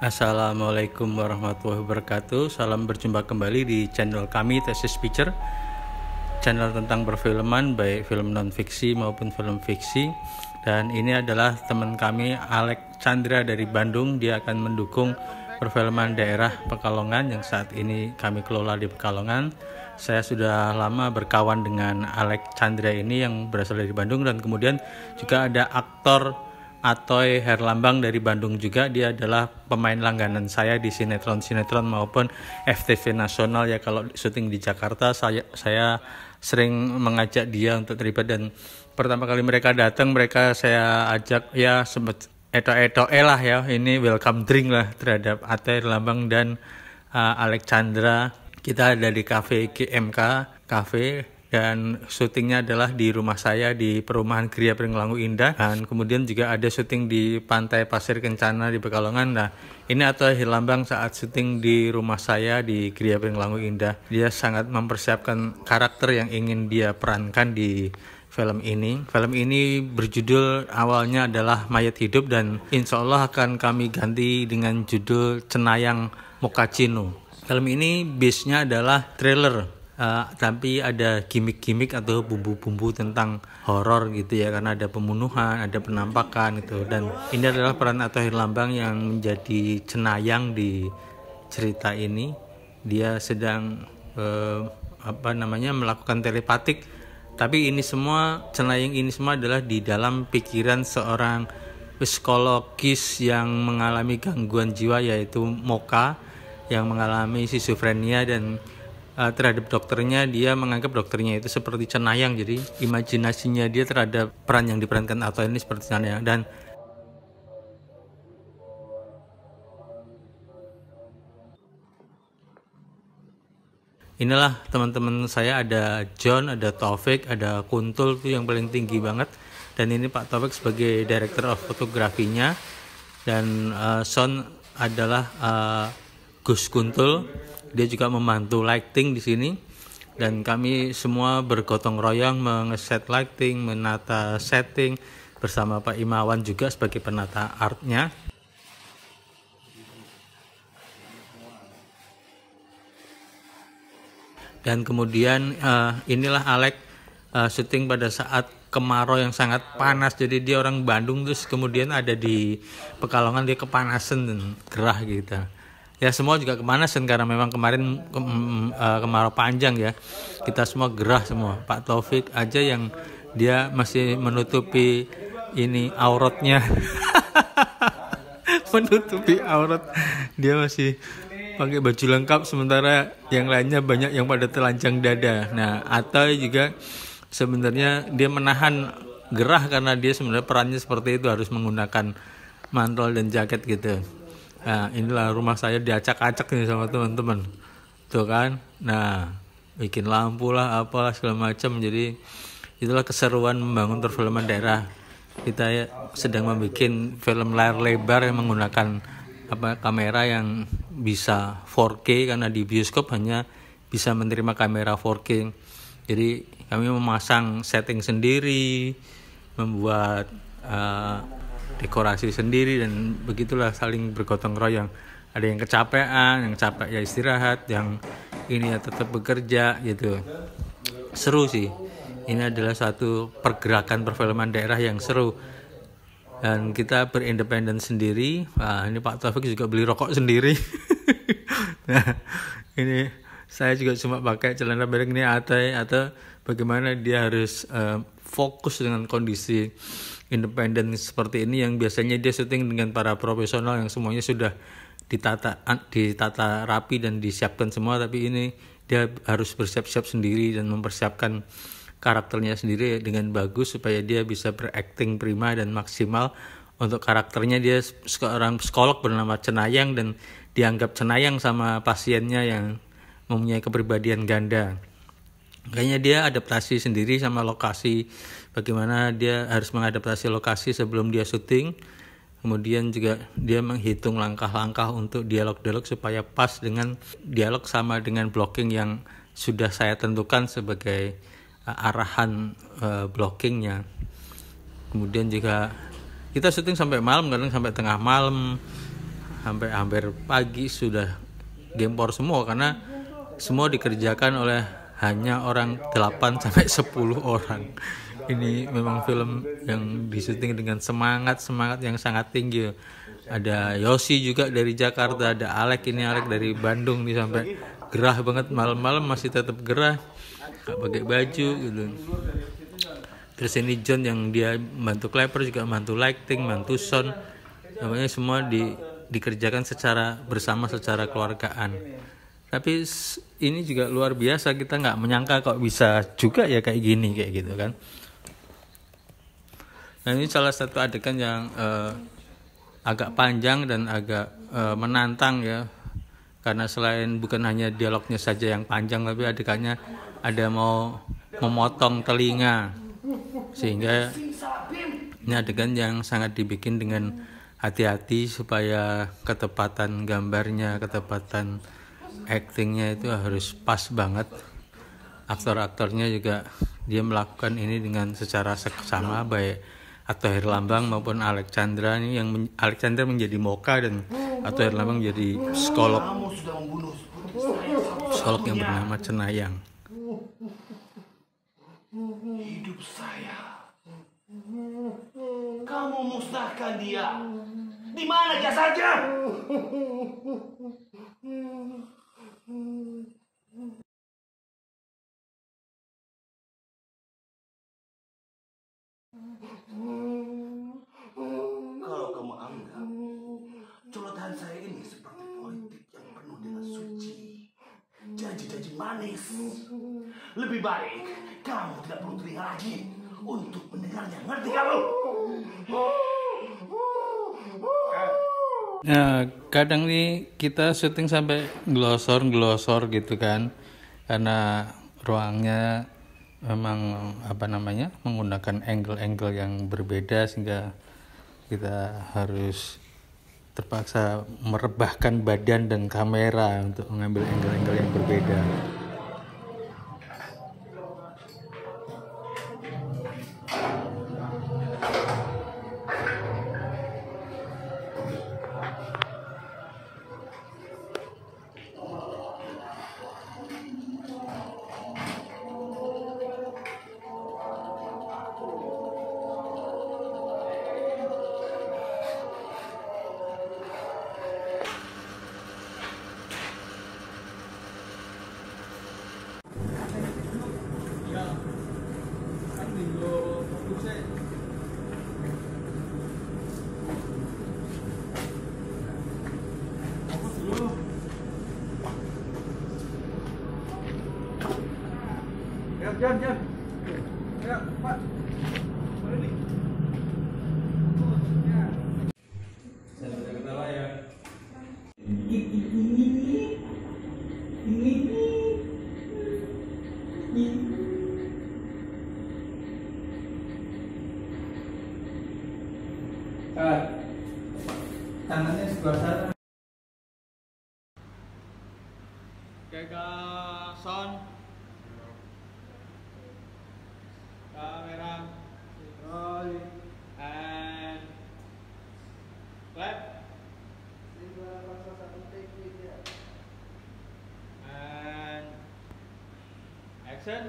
Assalamualaikum warahmatullahi wabarakatuh. Salam berjumpa kembali di channel kami Thesis Picture, channel tentang perfilman baik film non fiksi maupun film fiksi. Dan ini adalah teman kami Alex Chandra dari Bandung. Dia akan mendukung perfilman daerah Pekalongan yang saat ini kami kelola di Pekalongan. Saya sudah lama berkawan dengan Alex Chandra ini yang berasal dari Bandung, dan kemudian juga ada aktor Atoy Herlambang dari Bandung juga. Dia adalah pemain langganan saya di sinetron maupun FTV nasional ya. Kalau syuting di Jakarta saya sering mengajak dia untuk terlibat, dan pertama kali mereka datang saya ajak ya sempat eto-etoe lah ya, ini welcome drink lah terhadap Atoy Herlambang dan Alex Chandra. Kita ada di cafe GMK Cafe, dan syutingnya adalah di rumah saya di perumahan Gria Pringlangu Indah, dan kemudian juga ada syuting di Pantai Pasir Kencana di Pekalongan. Nah, ini Atoy Herlambang saat syuting di rumah saya di Gria Pringlangu Indah. Dia sangat mempersiapkan karakter yang ingin dia perankan di film ini. Film ini berjudul awalnya adalah Mayat Hidup, dan insya Allah akan kami ganti dengan judul Cenayang Mochaccino. Film ini base-nya adalah thriller, tapi ada gimmick-gimmick atau bumbu-bumbu tentang horor gitu ya, karena ada pembunuhan, ada penampakan gitu. Dan ini adalah peran Atoy Herlambang yang menjadi cenayang di cerita ini. Dia sedang melakukan telepatik, tapi ini semua, cenayang ini semua adalah di dalam pikiran seorang psikologis yang mengalami gangguan jiwa, yaitu Mocha, yang mengalami schizophrenia, dan terhadap dokternya, dia menganggap dokternya itu seperti cenayang. Jadi imajinasinya dia terhadap peran yang diperankan Atoy ini seperti cenayang. Dan inilah teman-teman saya, ada John, ada Taufik, ada Kuntul tuh yang paling tinggi banget, dan ini Pak Taufik sebagai director of fotografinya, dan sound adalah Gus Kuntul. Dia juga membantu lighting di sini, dan kami semua bergotong royong mengeset lighting, menata setting bersama Pak Imawan juga sebagai penata artnya. Dan kemudian inilah Alex syuting pada saat kemarau yang sangat panas. Jadi dia orang Bandung, terus kemudian ada di Pekalongan, dia kepanasan dan gerah gitu. Ya semua juga kepanasan karena memang kemarin kemarau panjang ya. Kita semua gerah semua. Pak Taufik aja yang dia masih menutupi ini auratnya. Menutupi aurat. Dia masih pakai baju lengkap, sementara yang lainnya banyak yang pada telanjang dada. Nah, Atoy juga sebenarnya dia menahan gerah karena dia sebenarnya perannya seperti itu, harus menggunakan mantel dan jaket gitu. Nah, inilah rumah saya diacak-acak nih sama teman-teman. Tuh kan. Nah, bikin lampu lah, apalah segala macam. Jadi itulah keseruan membangun perfilman daerah. Kita sedang membuat film layar lebar yang menggunakan kamera yang bisa 4K, karena di bioskop hanya bisa menerima kamera 4K. Jadi kami memasang setting sendiri, membuat dekorasi sendiri, dan begitulah saling bergotong royong. Ada yang kecapean, yang capek ya istirahat, yang ini ya tetap bekerja gitu. Seru sih. Ini adalah satu pergerakan perfilman daerah yang seru. Dan kita berindependen sendiri. Nah, ini Pak Taufik juga beli rokok sendiri. Nah, ini saya juga cuma pakai celana pendek ini atau bagaimana dia harus fokus dengan kondisi independen seperti ini, yang biasanya dia syuting dengan para profesional yang semuanya sudah ditata rapi dan disiapkan semua, tapi ini dia harus bersiap-siap sendiri dan mempersiapkan karakternya sendiri dengan bagus supaya dia bisa berakting prima dan maksimal untuk karakternya. Dia seorang psikolog bernama Cenayang, dan dianggap cenayang sama pasiennya yang mempunyai kepribadian ganda. Kayaknya dia adaptasi sendiri sama lokasi, bagaimana dia harus mengadaptasi lokasi sebelum dia syuting. Kemudian juga dia menghitung langkah-langkah untuk dialog-dialog supaya pas dengan dialog sama dengan blocking yang sudah saya tentukan sebagai arahan blockingnya. Kemudian juga kita syuting sampai malam, kadang sampai tengah malam, sampai hampir pagi sudah gempor semua, karena semua dikerjakan oleh hanya orang 8 sampai 10 orang. Ini memang film yang disyuting dengan semangat yang sangat tinggi. Ada Yosi juga dari Jakarta, ada Alek dari Bandung nih, sampai gerah banget, malam-malam masih tetap gerah, gak pakai baju gitu. Terus ini John yang dia bantu clapper, juga bantu lighting, bantu sound, namanya semua dikerjakan secara bersama, secara keluargaan. Tapi ini juga luar biasa, kita nggak menyangka kok bisa juga ya kayak gini, kayak gitu kan. Nah, ini salah satu adegan yang agak panjang dan agak menantang ya, karena selain bukan hanya dialognya saja yang panjang, tapi adegannya ada mau memotong telinga, sehingga ini adegan yang sangat dibikin dengan hati-hati supaya ketepatan gambarnya, ketepatan actingnya itu harus pas banget. Aktor-aktornya juga dia melakukan ini dengan secara seksama, baik atau Herlambang maupun Alexandra. Ini yang Alexandra menjadi Moka dan atau Herlambang menjadi psikolog yang bernama Cenayang. Hidup saya, kamu musnahkan dia. Di mana jasadnya? Kalau kamu anggap celotehan saya ini seperti politik yang penuh dengan suci, janji-janji manis, lebih baik kamu tidak perlu telinga lagi untuk mendengarnya. Ngerti kamu? Nah, kadang nih kita syuting sampai glosor gitu kan, karena ruangnya memang menggunakan angle yang berbeda, sehingga kita harus terpaksa merebahkan badan dan kamera untuk mengambil angle yang berbeda. Jan. Ya, Pak. Boleh nih. Jangan ketawa ya. Tangannya sebelah sana. Oke, Son. Kamera. Roll. And clap. And action.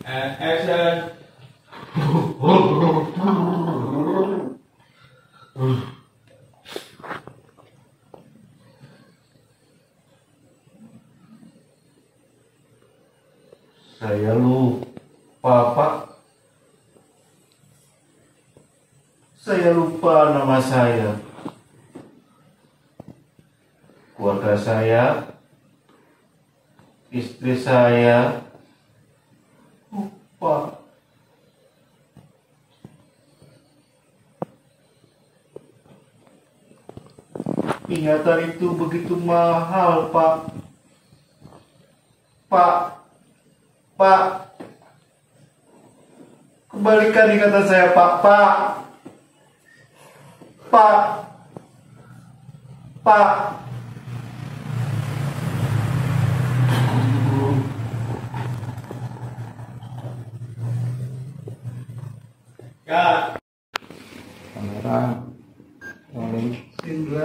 And action. Saya lupa, Pak. Saya lupa nama saya. keluarga saya, istri saya. Pak, ingatan itu begitu mahal, Pak. Pak, kembalikan ingatan saya, Pak. Pak. Ya. Kamera. Rolling. Scene 2.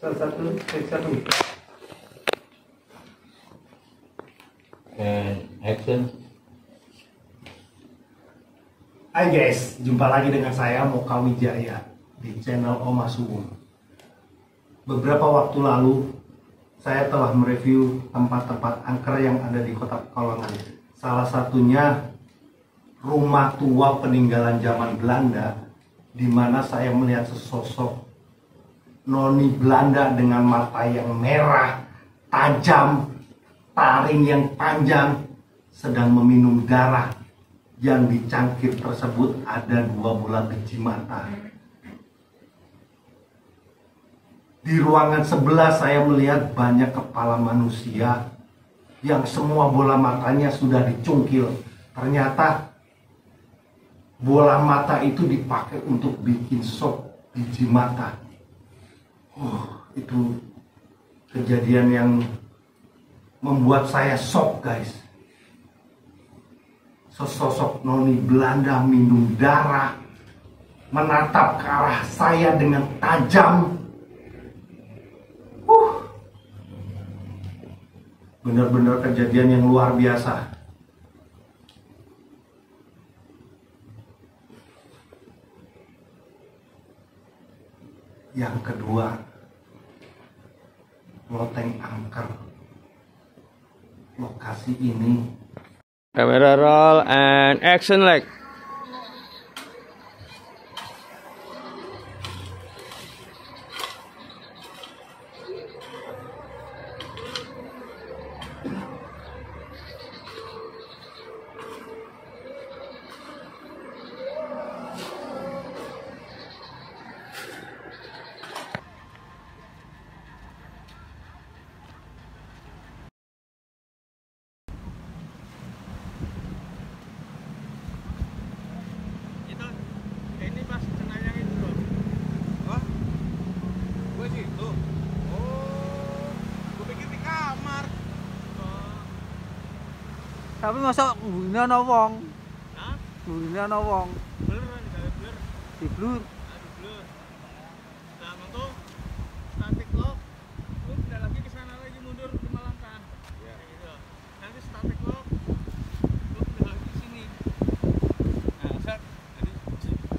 Salah satu. Take 1. And action. Hai guys, jumpa lagi dengan saya Moka Wijaya di channel Oma Suwung. Beberapa waktu lalu saya telah mereview tempat-tempat angker yang ada di Kota Pekalongan. Salah satunya rumah tua peninggalan zaman Belanda, di mana saya melihat sesosok noni Belanda dengan mata yang merah, tajam, taring yang panjang, sedang meminum darah. Yang dicangkir tersebut ada 2 bola biji mata. Di ruangan sebelah saya melihat banyak kepala manusia yang semua bola matanya sudah dicungkil. Ternyata bola mata itu dipakai untuk bikin sop biji mata. Itu kejadian yang membuat saya shock, guys. Sesosok noni Belanda minum darah, menatap ke arah saya dengan tajam. Benar-benar kejadian yang luar biasa. Yang kedua, loteng angker. Lokasi ini. Kamera roll and action like. Ini pas jenayah itu loh. Wah, gue situ. Oh, gue pikir di kamar. Tapi masa bunyinya ana wong? Hah? Bunyinya ana wong. Blur, ada blur. Di blur. Ada blur. Nah, untuk static lock, lu udah lagi ke sana lagi mundur 5 langkah. Iya. Gitu. Nanti static lock, lu udah lagi ke sini. Nah, set.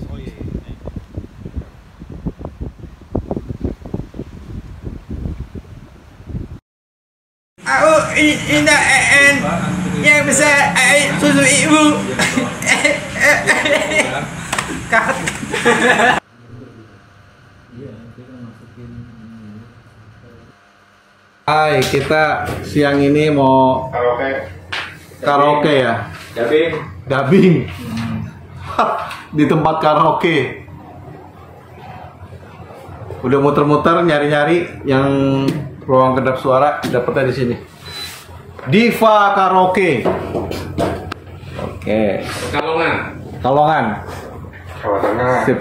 Oh iya. Aku ini yang bisa susu ibu. Kat. Hai, kita siang ini mau karaoke ya. Dubbing. Di tempat karaoke. Udah muter-muter nyari-nyari yang ruang kedap suara, dapetnya di sini. Diva Karaoke. Oke. Kalongan. Jawa Tengah. Sip.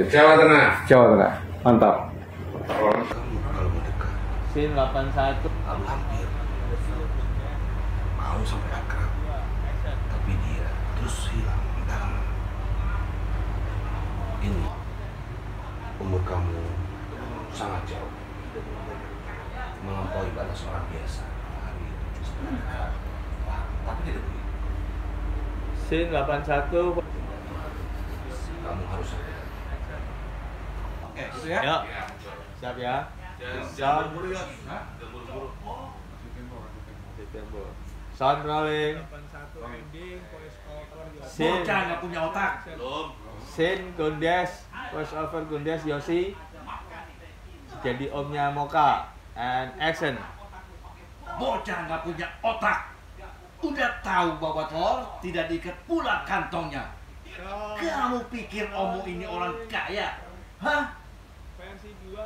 Jawa Tengah. Jawa Tengah. Mantap. Scene 81. Lalu hampir mau sampai akrab, tapi dia terus hilang dan ini umur kamu sangat jauh, melampaui batas orang biasa. Hari itu tapi tidak begitu. Scene 81. Kamu harus sadar. Oke, gitu ya. Yuk. Siap ya. Sound. Sound rolling. Scene. Nggak punya otak. Scene Gondes. Voice over Gondes Yosi. Jadi omnya Moka. And action. Bocah nggak punya otak. Udah tahu bahwa telur tidak diikat pula kantongnya. Kamu pikir Omo ini orang kaya? Hah? Versi 2.